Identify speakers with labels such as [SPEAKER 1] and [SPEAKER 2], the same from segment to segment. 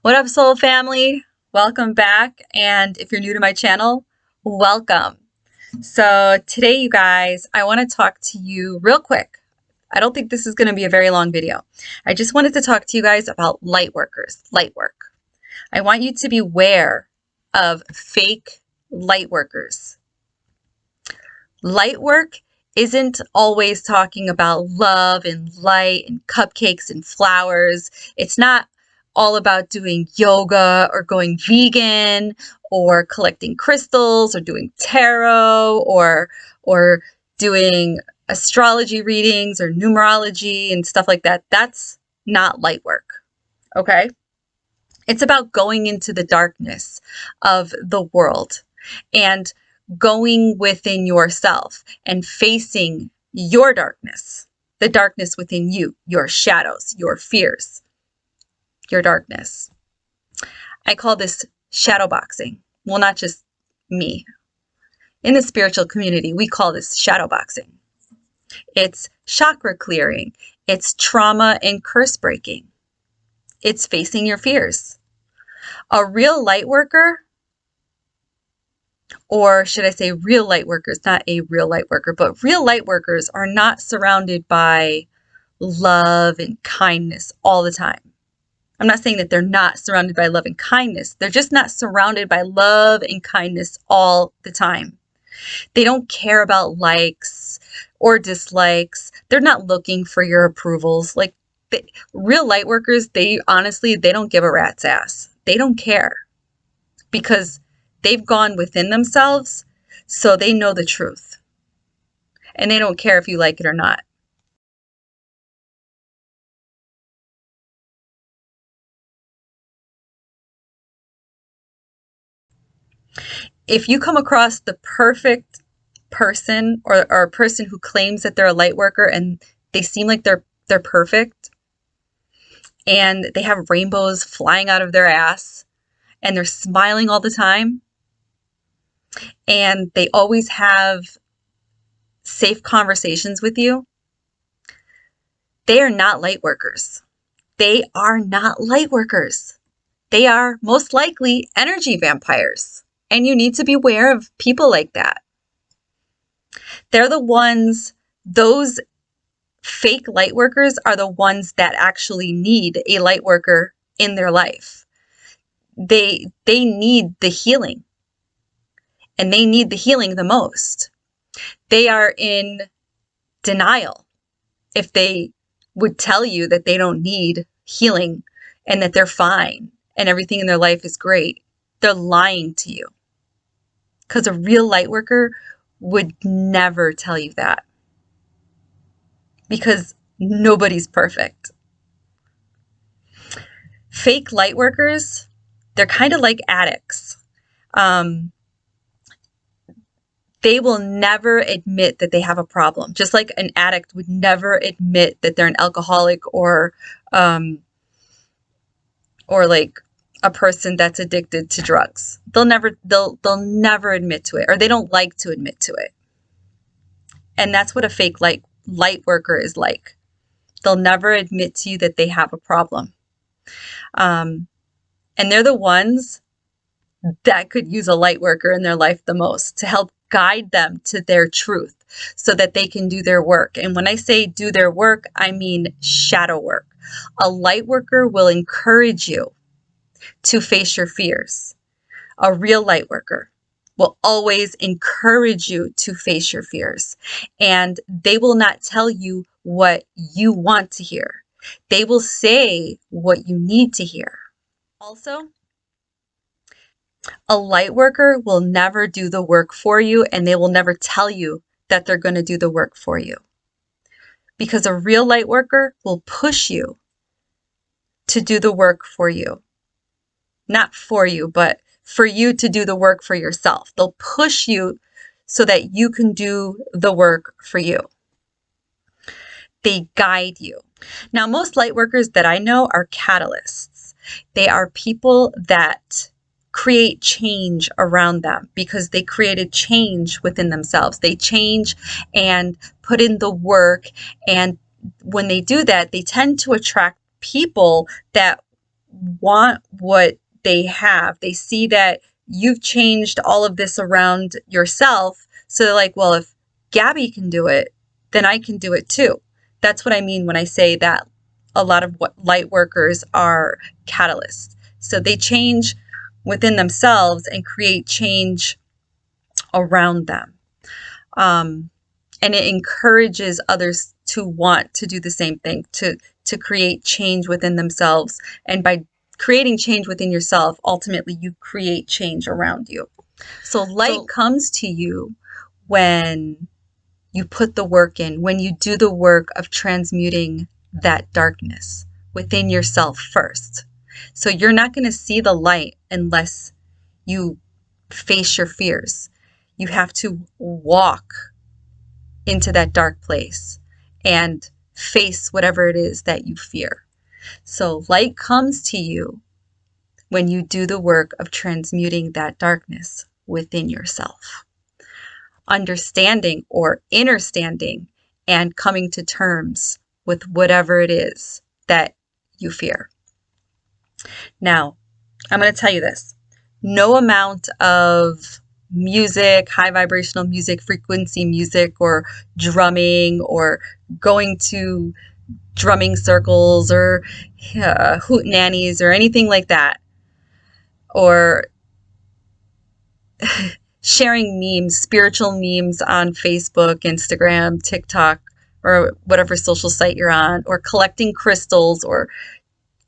[SPEAKER 1] What up, soul family? Welcome back. And if you're new to my channel, welcome. So today, you guys, I want to talk to you real quick. I don't think this is going to be a very long video. I just wanted to talk to you guys about light workers, light work. I want you to be aware of fake light workers. Light work isn't always talking about love and light and cupcakes and flowers. It's not all about doing yoga or going vegan or collecting crystals or doing tarot or doing astrology readings or numerology and stuff like that. That's not light work, okay? It's about going into the darkness of the world and going within yourself and facing your darkness, the darkness within you, your shadows, your fears, your darkness. I call this shadow boxing. Well, not just me. In the spiritual community, we call this shadow boxing. It's chakra clearing. It's trauma and curse breaking. It's facing your fears. A real light worker, or should I say real light workers, not a real light worker, but real light workers are not surrounded by love and kindness all the time. I'm not saying that they're not surrounded by love and kindness. They're just not surrounded by love and kindness all the time. They don't care about likes or dislikes. They're not looking for your approvals. Like real light workers, they don't give a rat's ass. They don't care because they've gone within themselves, so they know the truth. And they don't care if you like it or not. If you come across the perfect person or a person who claims that they're a light worker and they seem like they're perfect and they have rainbows flying out of their ass and they're smiling all the time and they always have safe conversations with you, they are not light workers. They are not light workers. They are most likely energy vampires. And you need to be aware of people like that. They're the ones, those fake light workers are the ones that actually need a light worker in their life. They need the healing. And they need the healing the most. They are in denial if they would tell you that they don't need healing and that they're fine and everything in their life is great. They're lying to you. Because a real light worker would never tell you that. Because nobody's perfect. Fake light workers, they're kind of like addicts. They will never admit that they have a problem. Just like an addict would never admit that they're an alcoholic or like a person that's addicted to drugs. They'll never admit to it, or they don't like to admit to it. And that's what a fake light worker is like. They'll never admit to you that they have a problem. And they're the ones that could use a light worker in their life the most to help guide them to their truth so that they can do their work. And when I say do their work, I mean shadow work. A light worker will encourage you to face your fears. A real light worker will always encourage you to face your fears. And they will not tell you what you want to hear. They will say what you need to hear. Also, a light worker will never do the work for you, and they will never tell you that they're going to do the work for you. Because a real light worker will push you to do the work for you. Not for you, but for you to do the work for yourself. They'll push you so that you can do the work for you. They guide you. Now, most light workers that I know are catalysts. They are people that create change around them because they created change within themselves. They change and put in the work. And when they do that, they tend to attract people that want what they have. They see that you've changed all of this around yourself. So they're like, well, if Gabby can do it, then I can do it too. That's what I mean when I say that a lot of what light workers are catalysts. So they change within themselves and create change around them. And it encourages others to want to do the same thing, to create change within themselves. And by creating change within yourself, ultimately you create change around you. So light comes to you when you put the work in, when you do the work of transmuting that darkness within yourself first. So you're not going to see the light unless you face your fears. You have to walk into that dark place and face whatever it is that you fear. So light comes to you when you do the work of transmuting that darkness within yourself. Understanding or understanding and coming to terms with whatever it is that you fear. Now, I'm going to tell you this. No amount of music, high vibrational music, frequency music, or drumming, or going to drumming circles, or hootenannies, or anything like that, or sharing memes, spiritual memes on Facebook, Instagram, TikTok, or whatever social site you're on, or collecting crystals, or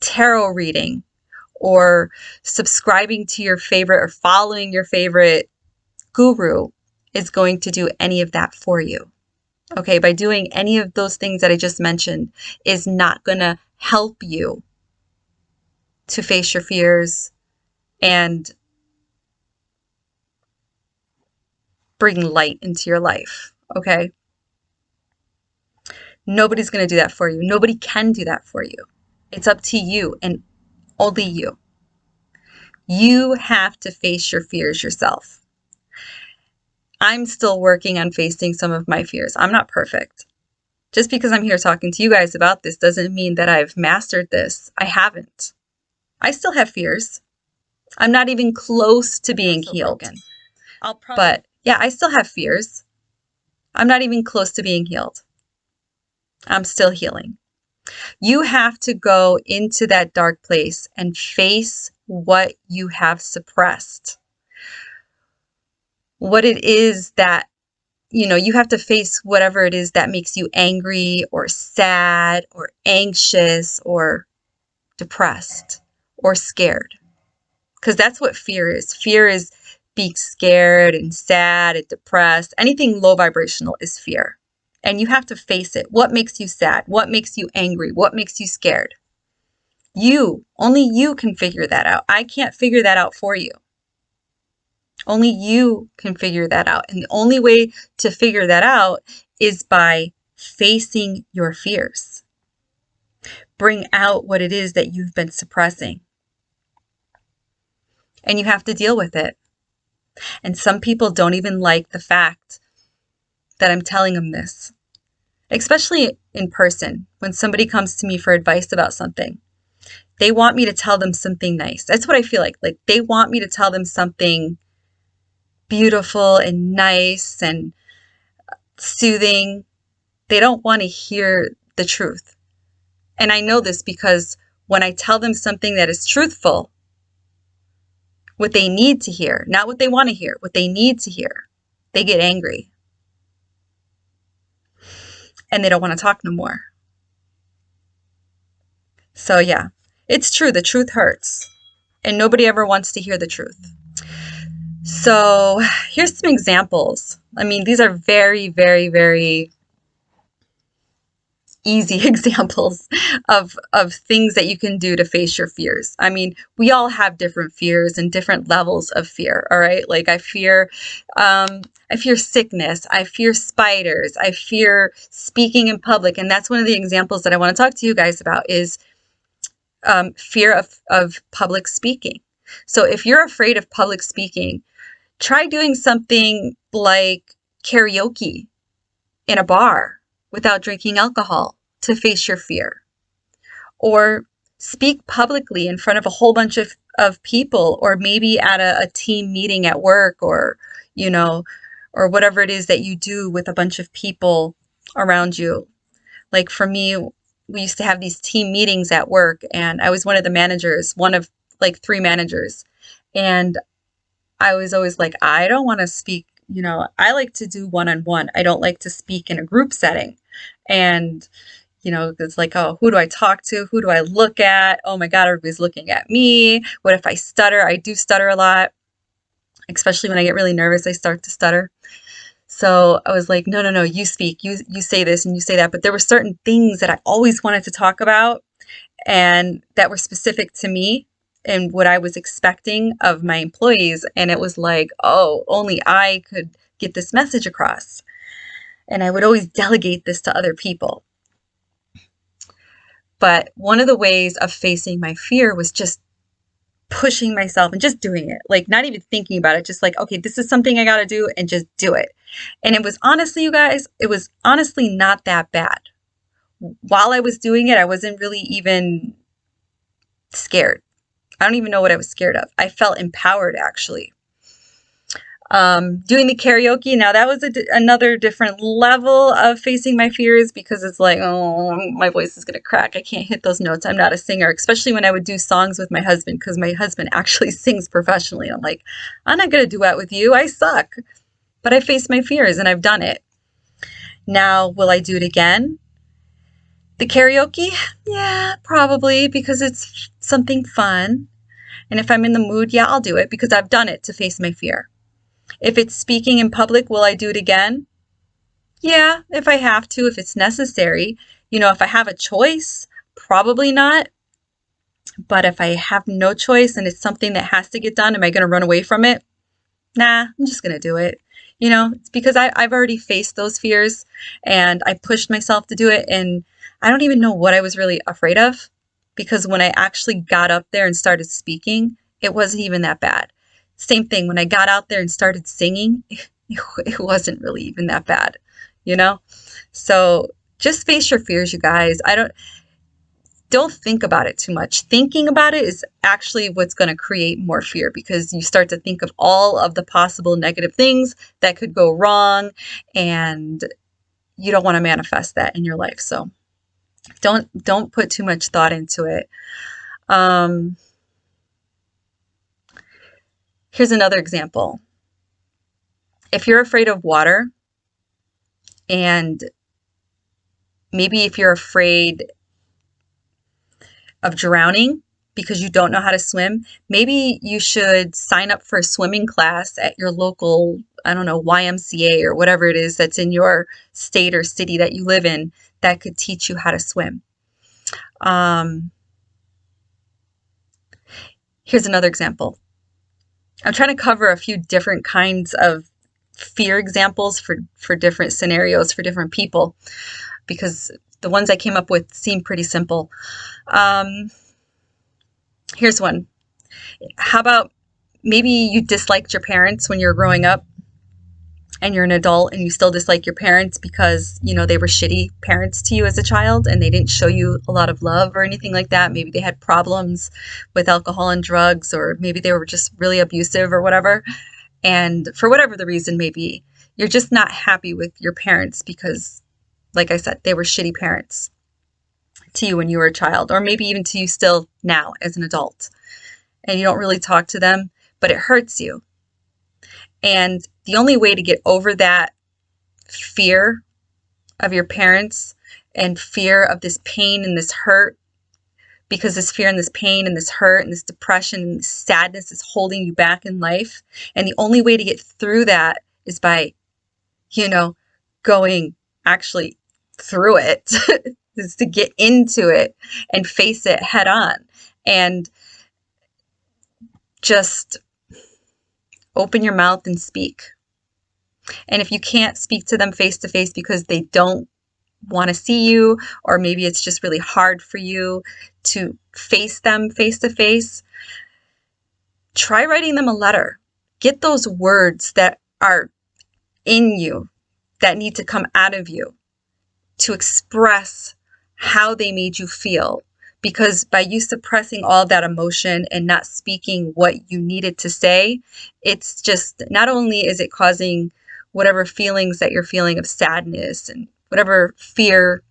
[SPEAKER 1] tarot reading, or subscribing to your favorite or following your favorite guru is going to do any of that for you. Okay, by doing any of those things that I just mentioned is not going to help you to face your fears and bring light into your life. Okay, nobody's going to do that for you. Nobody can do that for you. It's up to you and only you. You have to face your fears yourself. I'm still working on facing some of my fears. I'm not perfect. Just because I'm here talking to you guys about this doesn't mean that I've mastered this. I haven't. I still have fears. I'm not even close to being healed. But yeah, I still have fears. I'm not even close to being healed. I'm still healing. You have to go into that dark place and face what you have suppressed. What it is that, you have to face whatever it is that makes you angry or sad or anxious or depressed or scared. Because that's what fear is. Fear is being scared and sad and depressed. Anything low vibrational is fear. And you have to face it. What makes you sad? What makes you angry? What makes you scared? Only you can figure that out. I can't figure that out for you. Only you can figure that out. And the only way to figure that out is by facing your fears. Bring out what it is that you've been suppressing. And you have to deal with it. And some people don't even like the fact that I'm telling them this, especially in person. When somebody comes to me for advice about something, they want me to tell them something nice. That's what I feel like. Like they want me to tell them something beautiful and nice and soothing. They don't want to hear the truth. And I know this because when I tell them something that is truthful, what they need to hear, not what they want to hear, what they need to hear, they get angry. And they don't want to talk no more. So yeah, it's true. The truth hurts. And nobody ever wants to hear the truth. So here's some examples. I mean, these are very, very, very easy examples of things that you can do to face your fears. I mean, we all have different fears and different levels of fear. All right. Like I fear sickness. I fear spiders. I fear speaking in public. And that's one of the examples that I want to talk to you guys about is fear of public speaking. So if you're afraid of public speaking, try doing something like karaoke in a bar without drinking alcohol to face your fear. Or speak publicly in front of a whole bunch of people, or maybe at a team meeting at work, or, you know, or whatever it is that you do with a bunch of people around you. Like for me, we used to have these team meetings at work, and I was one of the managers, one of like three managers. And I was always like, I don't want to speak, I like to do one-on-one. I don't like to speak in a group setting. And, it's like, oh, who do I talk to? Who do I look at? Oh my God, everybody's looking at me. What if I stutter? I do stutter a lot, especially when I get really nervous, I start to stutter. So I was like, no, no, no, you speak, you say this and you say that. But there were certain things that I always wanted to talk about and that were specific to me and what I was expecting of my employees. And it was like, oh, only I could get this message across. And I would always delegate this to other people. But one of the ways of facing my fear was just pushing myself and just doing it, like not even thinking about it, just like, okay, this is something I got to do, and just do it. And it was honestly, you guys, it was honestly not that bad. While I was doing it, I wasn't really even scared. I don't even know what I was scared of. I felt empowered, actually. Doing the karaoke, now that was another different level of facing my fears, because it's like, oh, my voice is going to crack. I can't hit those notes. I'm not a singer, especially when I would do songs with my husband, because my husband actually sings professionally. I'm like, I'm not going to duet with you. I suck. But I faced my fears and I've done it. Now, will I do it again? The karaoke? Yeah, probably, because it's something fun. And if I'm in the mood, yeah, I'll do it, because I've done it to face my fear. If it's speaking in public, will I do it again? Yeah, if I have to, if it's necessary. If I have a choice, probably not. But if I have no choice and it's something that has to get done, am I going to run away from it? Nah, I'm just going to do it. It's because I've already faced those fears and I pushed myself to do it. And I don't even know what I was really afraid of, because when I actually got up there and started speaking, it wasn't even that bad. Same thing, when I got out there and started singing, it wasn't really even that bad, So just face your fears, you guys. Don't think about it too much. Thinking about it is actually what's going to create more fear, because you start to think of all of the possible negative things that could go wrong, and you don't want to manifest that in your life. So don't put too much thought into it. Here's another example. If you're afraid of water, and maybe if you're afraid of drowning because you don't know how to swim, maybe you should sign up for a swimming class at your local, I don't know, YMCA or whatever it is that's in your state or city that you live in that could teach you how to swim. Here's another example. I'm trying to cover a few different kinds of fear examples for different scenarios for different people, because the ones I came up with seem pretty simple. Here's one. How about maybe you disliked your parents when you were growing up, and you're an adult and you still dislike your parents because, they were shitty parents to you as a child and they didn't show you a lot of love or anything like that. Maybe they had problems with alcohol and drugs, or maybe they were just really abusive or whatever. And for whatever the reason may be, you're just not happy with your parents because, like I said, they were shitty parents to you when you were a child, or maybe even to you still now as an adult. And you don't really talk to them, but it hurts you. And the only way to get over that fear of your parents and fear of this pain and this hurt, because this fear and this pain and this hurt and this depression and this sadness is holding you back in life. And the only way to get through that is by, going actually through it, is to get into it and face it head on and just open your mouth and speak. And if you can't speak to them face to face because they don't want to see you, or maybe it's just really hard for you to face them face to face, try writing them a letter. Get those words that are in you, that need to come out of you, to express how they made you feel. because by you suppressing all of that emotion and not speaking what you needed to say, it's just, not only is it causing whatever feelings that you're feeling of sadness and whatever fear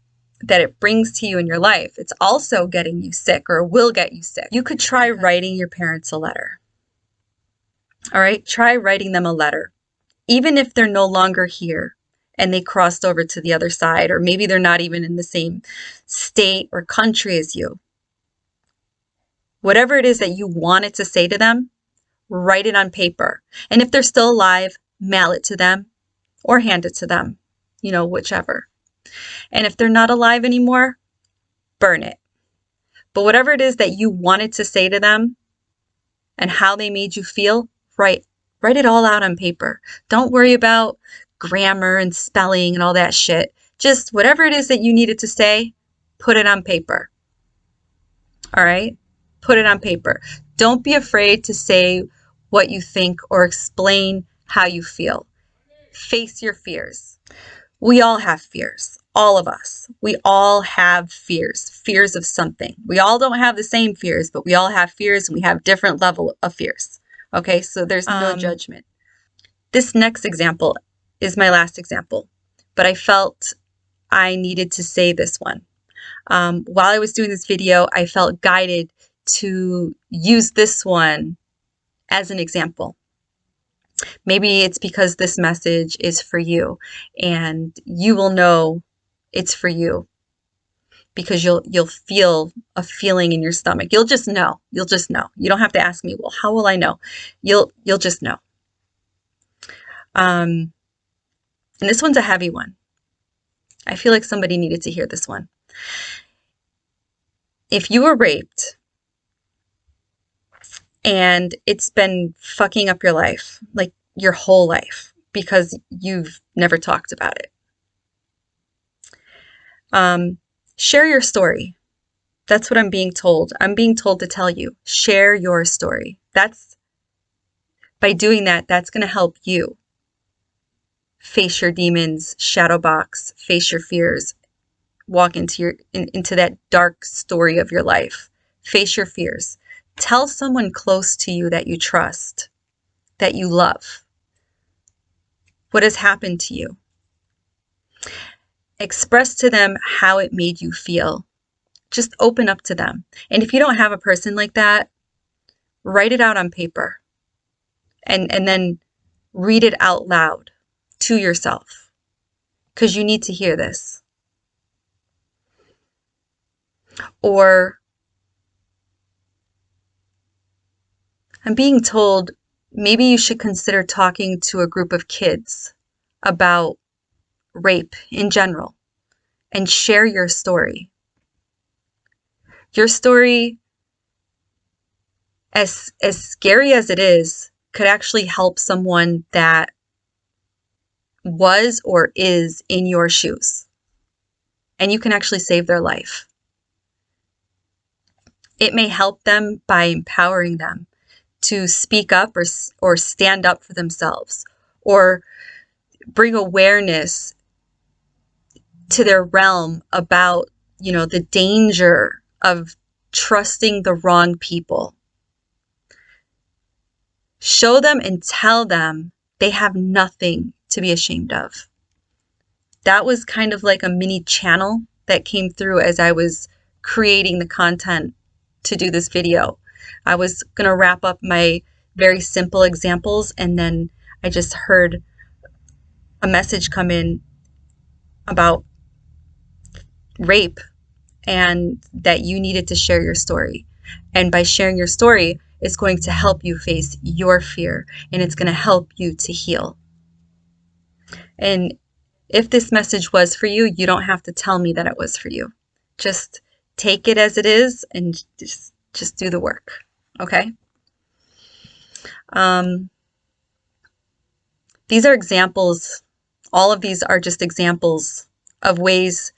[SPEAKER 1] that it brings to you in your life, it's also getting you sick or will get you sick. You could try writing your parents a letter. All right, try writing them a letter. Even if they're no longer here and they crossed over to the other side, or maybe they're not even in the same state or country as you. Whatever it is that you wanted to say to them, write it on paper. And if they're still alive, mail it to them or hand it to them, whichever. And if they're not alive anymore, burn it. But whatever it is that you wanted to say to them and how they made you feel, write it all out on paper. Don't worry about grammar and spelling and all that shit. Just whatever it is that you needed to say, put it on paper. All right? Put it on paper. Don't be afraid to say what you think or explain how you feel. Face your fears. We all have fears. All of us. We all have fears. Fears of something. We all don't have the same fears, but we all have fears and we have different level of fears. Okay, so there's no judgment. This next example is my last example, but I felt I needed to say this one. While I was doing this video, I felt guided to use this one as an example. Maybe it's because this message is for you and you will know it's for you because you'll feel a feeling in your stomach. You'll just know. You'll just know. You don't have to ask me, well, how will I know? You'll just know. And this one's a heavy one. I feel like somebody needed to hear this one. If you were raped and it's been fucking up your life, like your whole life, because you've never talked about it, share your story. That's what I'm being told. I'm being told to tell you, share your story. By doing that, that's going to help you face your demons, shadow box, face your fears, walk into that dark story of your life. Face your fears. Tell someone close to you that you trust, that you love, what has happened to you. Express to them how it made you feel. Just open up to them. And if you don't have a person like that, write it out on paper and then read it out loud to yourself, because you need to hear this. Or I'm being told maybe you should consider talking to a group of kids about rape in general and share your story. Your story, as scary as it is, could actually help someone that was or is in your shoes. And you can actually save their life. It may help them by empowering them to speak up or stand up for themselves, or bring awareness to their realm about, the danger of trusting the wrong people. Show them and tell them they have nothing to be ashamed of. That was kind of like a mini channel that came through as I was creating the content to do this video. I was going to wrap up my very simple examples, and then I just heard a message come in about rape and that you needed to share your story. And by sharing your story, it's going to help you face your fear, and it's going to help you to heal. And if this message was for you, you don't have to tell me that it was for you. Just take it as it is and just do the work. Okay? These are examples. All of these are just examples of ways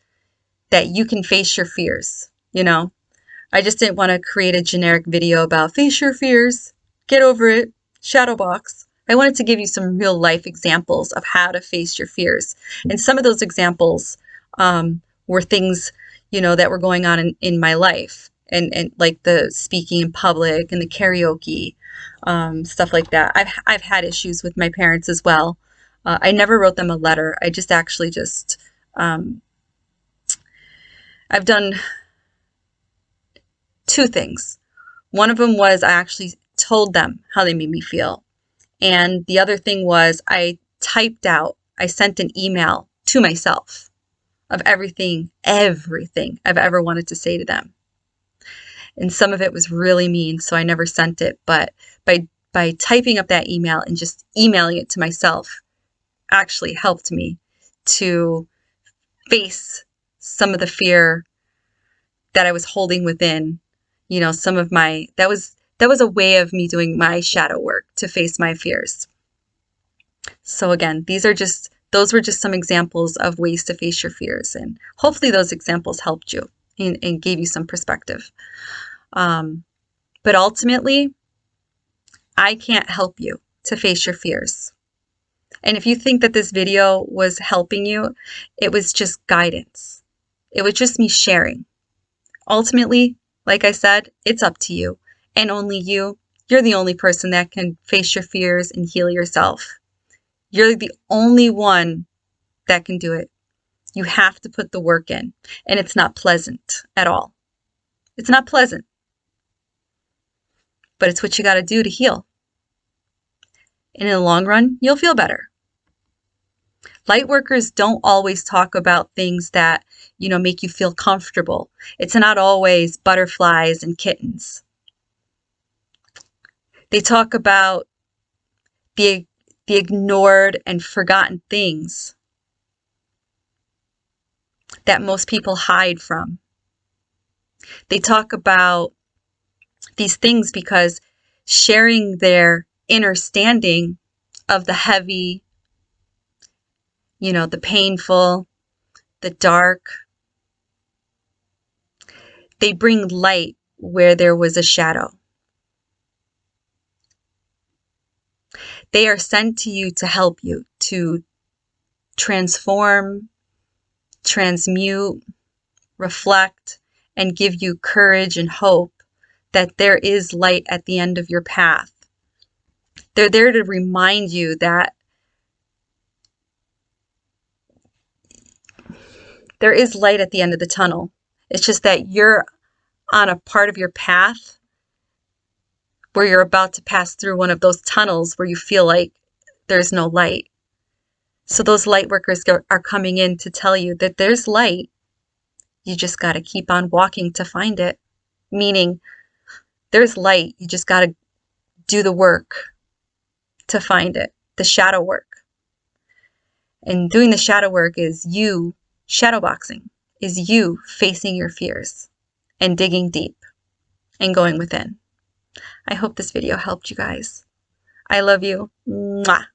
[SPEAKER 1] that you can face your fears. I just didn't want to create a generic video about face your fears, get over it, shadow box. I wanted to give you some real life examples of how to face your fears. And some of those examples were things, that were going on in my life. and like the speaking in public and the karaoke, stuff like that. I've had issues with my parents as well. I never wrote them a letter. I just actually just I've done two things. One of them was I actually told them how they made me feel. And the other thing was I sent an email to myself of everything I've ever wanted to say to them. And some of it was really mean, so I never sent it. But by typing up that email and just emailing it to myself actually helped me to face some of the fear that I was holding within. You know, some of my, that was a way of me doing my shadow work to face my fears. So again, those were just some examples of ways to face your fears. And hopefully those examples helped you and gave you some perspective. But ultimately, I can't help you to face your fears. And if you think that this video was helping you, it was just guidance. It was just me sharing. Ultimately, like I said, it's up to you and only you. You're the only person that can face your fears and heal yourself. You're the only one that can do it. You have to put the work in, and it's not pleasant at all. It's not pleasant, but it's what you got to do to heal. And in the long run, you'll feel better. Light workers don't always talk about things that, make you feel comfortable. It's not always butterflies and kittens. They talk about the ignored and forgotten things that most people hide from. They talk about these things because sharing their understanding of the heavy, the painful, the dark, they bring light where there was a shadow. They are sent to you to help you to transform, transmute, reflect, and give you courage and hope that there is light at the end of your path. They're there to remind you that there is light at the end of the tunnel. It's just that you're on a part of your path where you're about to pass through one of those tunnels where you feel like there's no light. So those light workers are coming in to tell you that there's light. You just got to keep on walking to find it. Meaning there's light. You just got to do the work to find it, the shadow work. And doing the shadow work is you, shadow boxing, is you facing your fears and digging deep and going within. I hope this video helped you guys. I love you. Mwah.